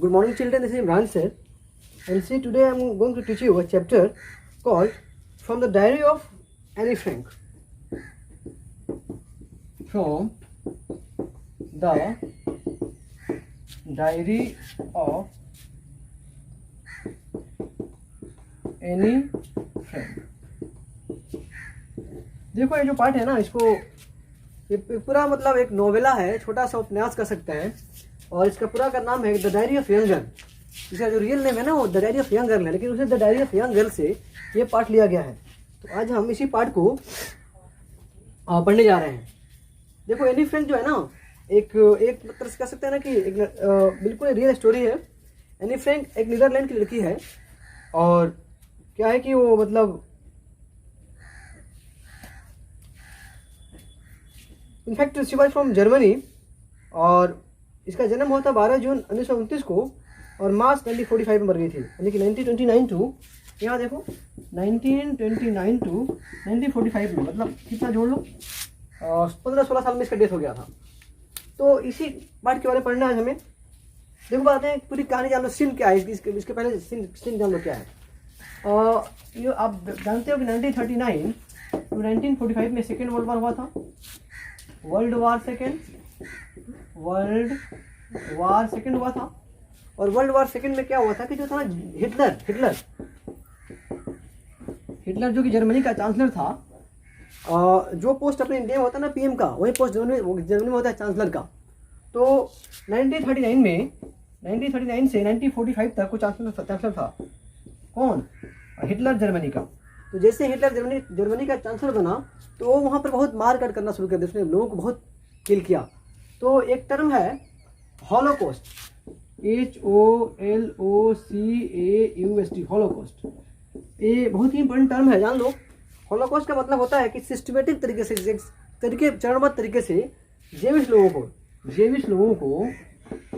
Good morning, children. This is Imran sir. And see, today I am going to teach you a chapter called From the Diary of Anne Frank. From the Diary of Anne Frank. देखो ये जो part है ना, इसको ये पूरा मतलब एक नोवेला है, छोटा सा उपन्यास कर सकते हैं। और इसका पूरा का नाम है the diary of young girl. इसका जो रियल नेम है ना वो the diary of young girl है, लेकिन उसे the diary of young girl से ये पार्ट लिया गया है। तो आज हम इसी पार्ट को पढ़ने जा रहे हैं। देखो एनी फ्रैंक जो है ना, एक तरह से कह सकते हैं ना कि एक बिल्कुल रियल स्टोरी है। एनी फ्रैंक एक नीदरलैंड की लड़की है, और क्या है कि वो मतलब in fact she was from Germany, और इसका जन्म हुआ था 12 जून 1929 को, और मार्च 1945 में मर गई थी, यानी कि 1929 टू यहाँ देखो 1929 टू 1945 में, मतलब कितना जोड़ लो 15-16 साल में इसका डेथ हो गया था। तो इसी पार्ट के बारे में पढ़ना है हमें। देखो बात है, पूरी कहानी जान लो, सीन क्या है इसके पहले सीन जान लो क्या है। ये आप जानते हो कि 1939 टू 1945 में सेकेंड वर्ल्ड वॉर हुआ था। वर्ल्ड वार सेकेंड हुआ था। और वर्ल्ड वार सेकेंड में क्या हुआ था कि जो था हिटलर जो कि जर्मनी का चांसलर था, जो पोस्ट अपने इंडिया में होता है ना पीएम का, वही पोस्ट जर्मनी में होता है चांसलर का। तो 1939 से 1945 तक वो चांसलर था। कौन? हिटलर जर्मनी का। तो जैसे हिटलर जर्मनी का चांसलर बना, तो वहाँ पर बहुत मार काट करना शुरू कर दिया, उसने लोगों को बहुत किल किया। तो एक टर्म है हॉलोकॉस्ट, HOLOCAUST, हॉलोकॉस्ट। ये बहुत ही इंपॉर्टेंट टर्म है, जान लो। हॉलोकॉस्ट का मतलब होता है कि सिस्टमेटिक तरीके से, चरणबद्ध तरीके से जेविश लोगों को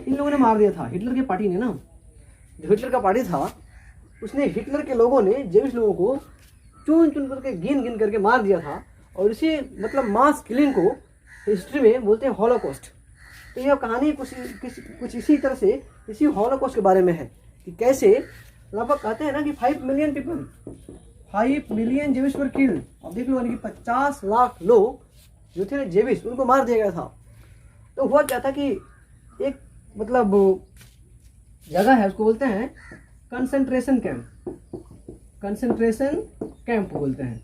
इन लोगों ने मार दिया था। हिटलर की पार्टी ने ना, जो हिटलर का पार्टी था, उसने हिटलर के लोगों ने जेविश लोगों को चुन करके गिन करके मार दिया था। और इसी मतलब मास किलिंग को हिस्ट्री में बोलते हैं हॉलोकॉस्ट। तो यह कहानी कुछ इसी तरह से इसी हॉलोकॉस्ट के बारे में है कि कैसे लगभग कहते हैं ना कि 5 मिलियन जेविश वर किल्ड। अब देख लो, यानी कि 50 लाख लोग जो थे जेविश, उनको मार दिया गया था। तो हुआ क्या था कि एक मतलब जगह है, उसको बोलते हैं कंसंट्रेशन कैंप बोलते हैं।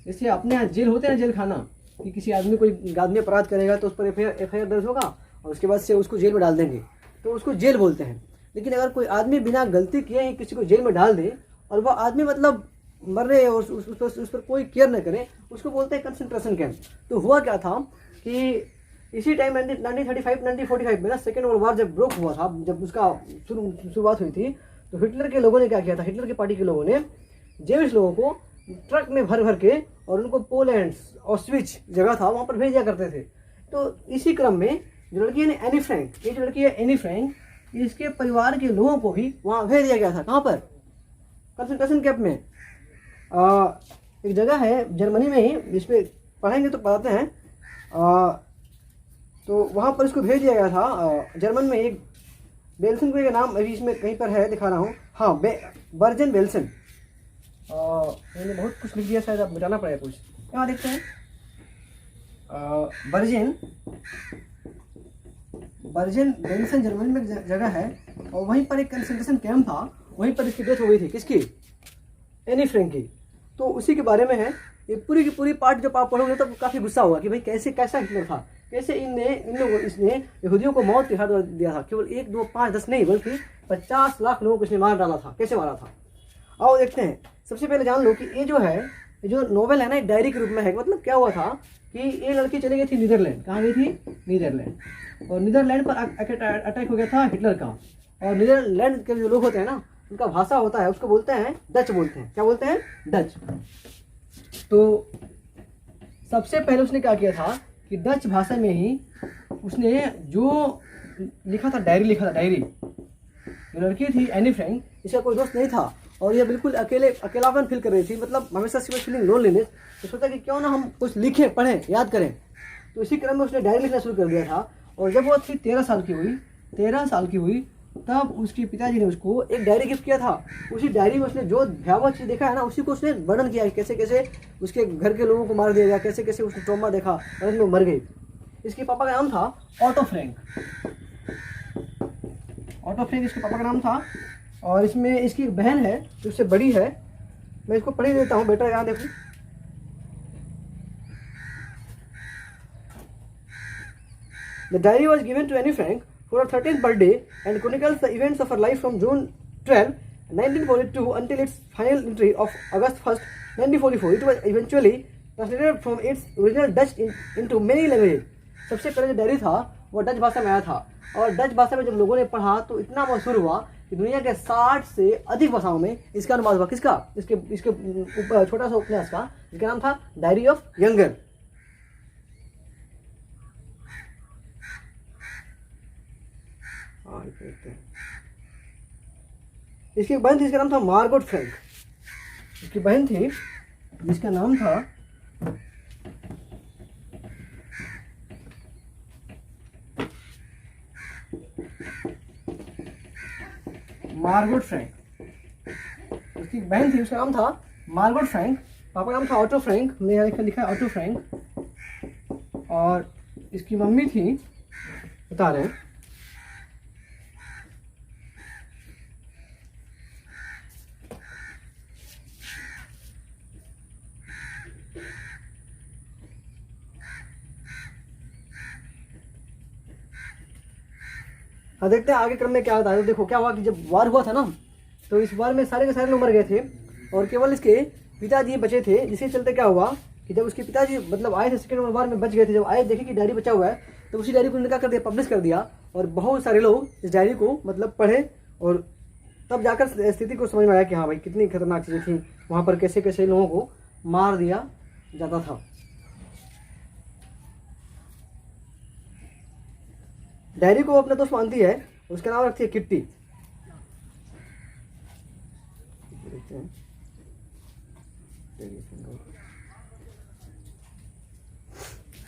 जैसे अपने यहाँ जेल होते हैं, जेल खाना, कि किसी कोई आदमी अपराध करेगा तो उस पर FIR दर्ज होगा, और उसके बाद से उसको जेल में डाल देंगे, तो उसको जेल बोलते हैं। लेकिन अगर कोई आदमी बिना गलती किए ही किसी को जेल में डाल दे, और वह आदमी मतलब मर रहे और उस पर कोई केयर न करे, उसको बोलते हैं कंसंट्रेशन कैंप। तो हुआ क्या था कि इसी टाइम 1935-1945 में ना सेकेंड वर्ल्ड वार जब ब्रोक हुआ था, जब उसका शुरुआत हुई थी, तो हिटलर के लोगों ने क्या किया था, हिटलर की पार्टी के लोगों ने जेविश लोगों को ट्रक में भर के और उनको पोलैंड और स्विच जगह था वहाँ पर भेज दिया करते थे। तो इसी क्रम में जो लड़की है एनी फ्रैंक, ये जो लड़की है एनी फ्रैंक, इसके परिवार के लोगों को भी वहाँ भेज दिया गया था। कहाँ पर? कंसंट्रेशन कैंप में। एक जगह है जर्मनी में ही, जिसमें पढ़ेंगे तो बताते हैं। तो वहाँ पर इसको भेज दिया गया था। जर्मन में एक बेल्सन को, एक नाम अभी इसमें कहीं पर है, दिखा रहा हूँ। हाँ, बर्जन बेल्सन। मैंने बहुत कुछ लिख दिया, शायद आप बताना पड़ेगा कुछ। यहाँ देखते हैं बर्जन बेल्सन जर्मनी में एक जगह है, और वहीं पर एक कंसंट्रेशन कैंप था, वहीं पर इसकी डेथ हो गई थी। किसकी? एनी फ्रैंक की। तो उसी के बारे में है ये पूरी की पूरी पार्ट। जब आप पढ़ोगे तो काफ़ी गुस्सा होगा कि भाई कैसा हिटलर था, कैसे इसने यहूदियों को मौत के घाट दिया था। केवल 1, 2, 5, 10 नहीं, बल्कि 50 लाख लोगों को इसने मार डाला था। कैसे मारा था, आओ देखते हैं। सबसे पहले जान लो कि ये जो नोवेल है ना, एक डायरी के रूप में है। मतलब क्या हुआ था कि ये लड़की चली गई थी नीदरलैंड। कहाँ गई थी? नीदरलैंड। और नीदरलैंड पर अटैक हो गया था हिटलर का। और नीदरलैंड के जो लोग होते हैं ना, उनका भाषा होता है, उसको बोलते हैं डच बोलते हैं। क्या बोलते हैं? डच। तो सबसे पहले उसने क्या किया था कि डच भाषा में ही उसने जो लिखा था, डायरी। जो लड़की थी एनी फ्रैंक, इसका कोई दोस्त नहीं था, और ये बिल्कुल अकेलापन फील कर रही थी, मतलब हमेशा से फीलिंग लोनलीनेस। तो सोचा कि क्यों ना हम कुछ लिखें, पढ़ें, याद करें। तो इसी क्रम में उसने डायरी लिखना शुरू कर दिया था। और जब वो थी 13 साल की हुई, तब उसके पिताजी ने उसको एक डायरी गिफ्ट किया था। उसी डायरी में उसने जो भयावह चीज़ देखा है ना, उसी को उसने वर्णन किया है, कैसे कैसे उसके घर के लोगों को मार दिया गया, कैसे कैसे उसने ट्रॉमा देखा और लोग मर गए। इसके पापा का नाम था ऑटो फ्रैंक। ऑटो फ्रैंक इसके पापा का नाम था। और इसमें इसकी एक बहन है जो उससे बड़ी है। मैं इसको पढ़ ही देता हूँ बेटा, यहाँ देखो। The diary was given to Anne Frank for her 13th birthday and chronicles the events of her life from June 12, 1942 until its final entry of August 1st, 1944. It was eventually translated from its original Dutch into many languages. सबसे पहले जो diary था वो Dutch भाषा में आया था, और डच भाषा में जब लोगों ने पढ़ा तो इतना मशहूर हुआ कि दुनिया के 60 से अधिक भाषाओं में इसका अनुवाद हुआ। किसका? इसके छोटा सा उपन्यास का, जिसका नाम था डायरी ऑफ यंगर। इसकी बहन थी, इसका नाम था मार्गोट फ्रैंक। इसकी बहन थी जिसका नाम था मार्गोट फ्रैंक। उसकी बहन थी, उसका नाम था मार्गोट फ्रैंक। पापा का नाम था ऑटो फ्रैंक, हमने यहाँ लिखा है ऑटो फ्रैंक। और इसकी मम्मी थी, बता रहे हैं, हाँ देखते हैं आगे क्रम में क्या होता है। तो देखो क्या हुआ कि जब वार हुआ था ना, तो इस वार में सारे के सारे लोग मर गए थे और केवल इसके पिताजी बचे थे। जिसके चलते क्या हुआ कि जब उसके पिताजी मतलब आए थे सेकेंड वर्ल्ड वार में, बच गए थे, जब आए देखे कि डायरी बचा हुआ है, तो उसी डायरी को निकाल कर दिया, पब्लिश कर दिया। और बहुत सारे लोग इस डायरी को मतलब पढ़े और तब जाकर स्थिति को समझ में आया कि हाँ भाई कितनी खतरनाक चीज़ें थी वहाँ पर, कैसे कैसे लोगों को मार दिया जाता था। डायरी को अपना दोस्त मानती है, उसका नाम रखती है kitty.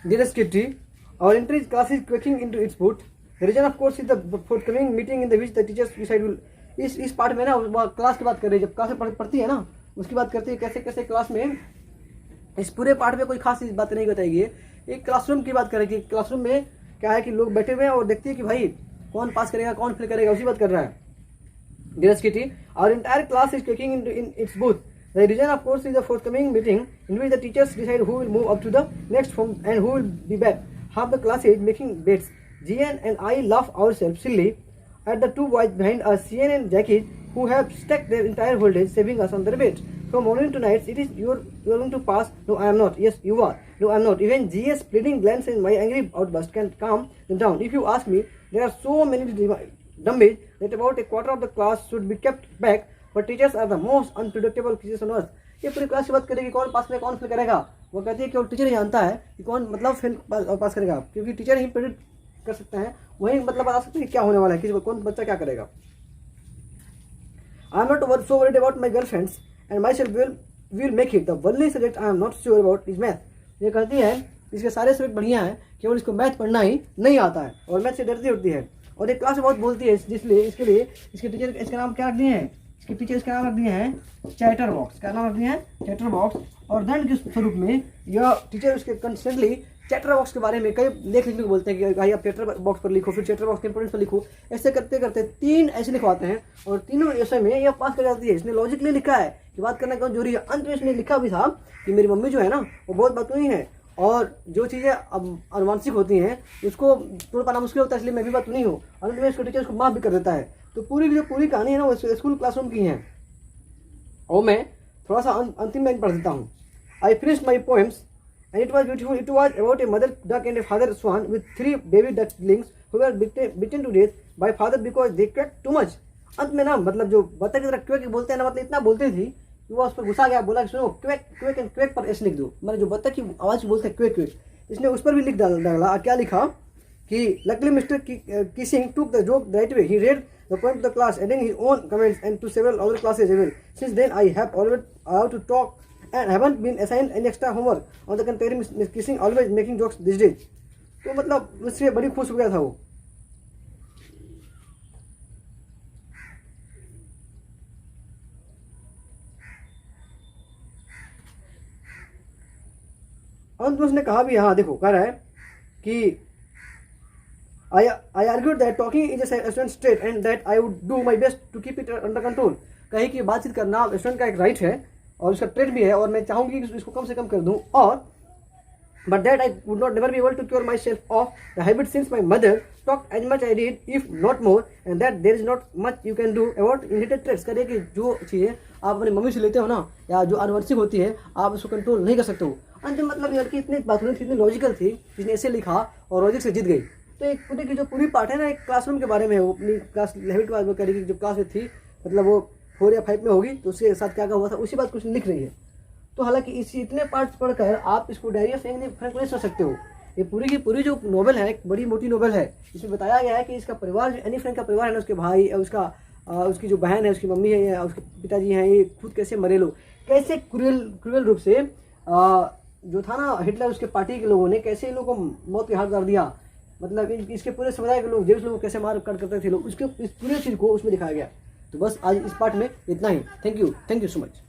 Dearest Kitty, our entry class is quaking into its boot. The reason of course is the forthcoming meeting in the which the teachers decide will इस पार्ट में ना क्लास की बात कर रही है, जब क्लास में पढ़ती है ना उसकी बात करती है, कैसे कैसे क्लास में। इस पूरे पार्ट में कोई खास बात नहीं बताएगी, एक क्लासरूम की बात करेगी। क्लासरूम में क्या है कि लोग बैठे हुए हैं और देखती है कि भाई कौन पास करेगा कौन फेल करेगा, उसी बात कर रहा है। Dearest Kitty, our entire class is quaking in its booth. The reason of course is the forthcoming meeting in which the teachers decide who will move up to the next form and who will be back. Half the class is making bets. Gian and I laugh ourselves silly at the two boys behind us, Cian and Jackie, who have stacked their entire holidays saving us on their bets. From morning to night, it is you are going to pass. No, I am not. Yes, you are. No, I am not. Even GS pleading glance and my angry outburst can calm them down. If you ask me, there are so many dummies that about a quarter of the class should be kept back. But teachers are the most unpredictable creatures on earth. ये पूरी class की बात करेगी कौन पास में कौन fail करेगा। वो कहती है कि टीचर ही जानता है कि कौन मतलब फेल पास करेगा, क्योंकि टीचर ही प्रेडिक्ट कर सकते हैं, वही मतलब बता सकते हैं कि क्या होने वाला है, किसी कौन बच्चा क्या करेगा। I am not so worried about my girlfriends and my self will make it. The only subject I am not sure about is math. ये कहती है इसके सारे सब्जेक्ट बढ़िया हैं, केवल इसको मैथ पढ़ना ही नहीं आता है और मैथ से डरती उठती है और एक क्लास में बहुत बोलती है। इसलिए इसके लिए इसके टीचर इसका नाम क्या रख दिए हैं, इसके टीचर इसका नाम रख दिए हैं चैटर बॉक्स। क्या नाम रख दिए हैं? Chatter box. और दंड के स्वरूप में यह टीचर उसके कंस्टेंटली चैटर बॉक्स के बारे में कई लेख लिखने को बोलते हैं कि भाई आप चैटर बॉक्स पर लिखो, फिर चैटर बॉक्स के इंपोर्टेंस पर लिखो। ऐसे करते करते 3 ऐसे लिखवाते हैं और तीनों ऐसे में यह पास कर जाती है। इसने लॉजिकली लिखा है कि बात करना क्यों जरूरी है। अंत में इसने लिखा भी था कि मेरी मम्मी जो है ना वो बहुत बतूई है और जो चीज़ें अनुवांशिक होती हैं उसको तोड़ पाना मुश्किल होता है, इसलिए मैं भी बतूई हूँ। अंत में इसको टीचर उसको माफ भी कर देता है। तो पूरी कहानी है ना वो स्कूल क्लासरूम की है। और मैं थोड़ा सा अंतिम लाइन पढ़ देता हूँ। I finished my poems and it was beautiful. It was about a mother duck and a father swan with 3 baby ducklings who were beaten to death by father because they quacked too much. अंत में ना मतलब जो बत्तख की तरह quake बोलते हैं ना, मतलब इतना बोलते थी कि वो उस पर गुस्सा गया, बोला कि सुनो क्वेक क्वेक एंड क्वेक पर ऐसे लिख दो, मतलब जो बत्तख की आवाज़ बोलते हैं क्वेक क्वेक, इसने उस पर भी लिख डाला। क्या लिखा कि luckily Mr. Kissing took the joke the right way. He read the poem to the class, adding his own comments and to several other classes as well. Since then I have always allowed to talk and haven't been assigned any extra homework. On the contrary, Miss Kissing always making jokes these days. तो मतलब उससे बड़ी खुश हो गया था वो। अंत में उसने कहा भी, हाँ देखो कह रहा है कि I argued that talking is a student's trait and that I would do my best to keep it under control. कहे कि बातचीत करना स्टूडेंट का एक राइट है और उसका ट्रेट भी है और मैं चाहूँगी कि इसको कम से कम कर दूँ, और but that I would not never be able to cure myself of the habit since my mother talked as much I did, if not more, and that there is not much you can do about inherited traits. कह रहे कि जो चीज़ें आप अपनी mummy से लेते हो ना, या जो आनुवंशिक होती है, आप उसको कंट्रोल नहीं कर सकते हो। अंतिम मतलब ये लड़की इतनी बातूनी थी, इतनी लॉजिकल थी, जिसने ऐसे लिखा और लॉजिक से जीत गई। तो एक पूरी की जो पूरी पार्ट है ना, एक क्लासरूम के बारे में है। वो अपनी क्लास हैबिट के बारे में कह रही कि जब क्लास में थी, मतलब वो 4 या 5 में होगी, तो उसके साथ क्या क्या हुआ था उसी बात कुछ लिख रही है। तो हालांकि इतने पार्ट्स पढ़कर आप इसको डायरी ऑफ फ्रैंक नहीं सोच सकते हो। ये पूरी की पूरी जो नोवेल है, एक बड़ी मोटी नोवेल है। इसमें बताया गया है कि इसका परिवार, जो एनी फ्रैंक का परिवार है ना, उसके भाई, उसकी जो बहन है, उसकी मम्मी है या उसके पिताजी हैं, ये खुद कैसे मरे लोग, कैसे क्रूएल रूप से जो था ना हिटलर, उसके पार्टी के लोगों ने कैसे इन लोगों को मौत के हाथ कर दिया, मतलब इसके पूरे समुदाय के लोग, जेव्स लोग कैसे मार काट करते थे लोग, उसके इस पूरी चीज़ को उसमें दिखाया गया। तो बस आज इस पार्ट में इतना ही। Thank you so much.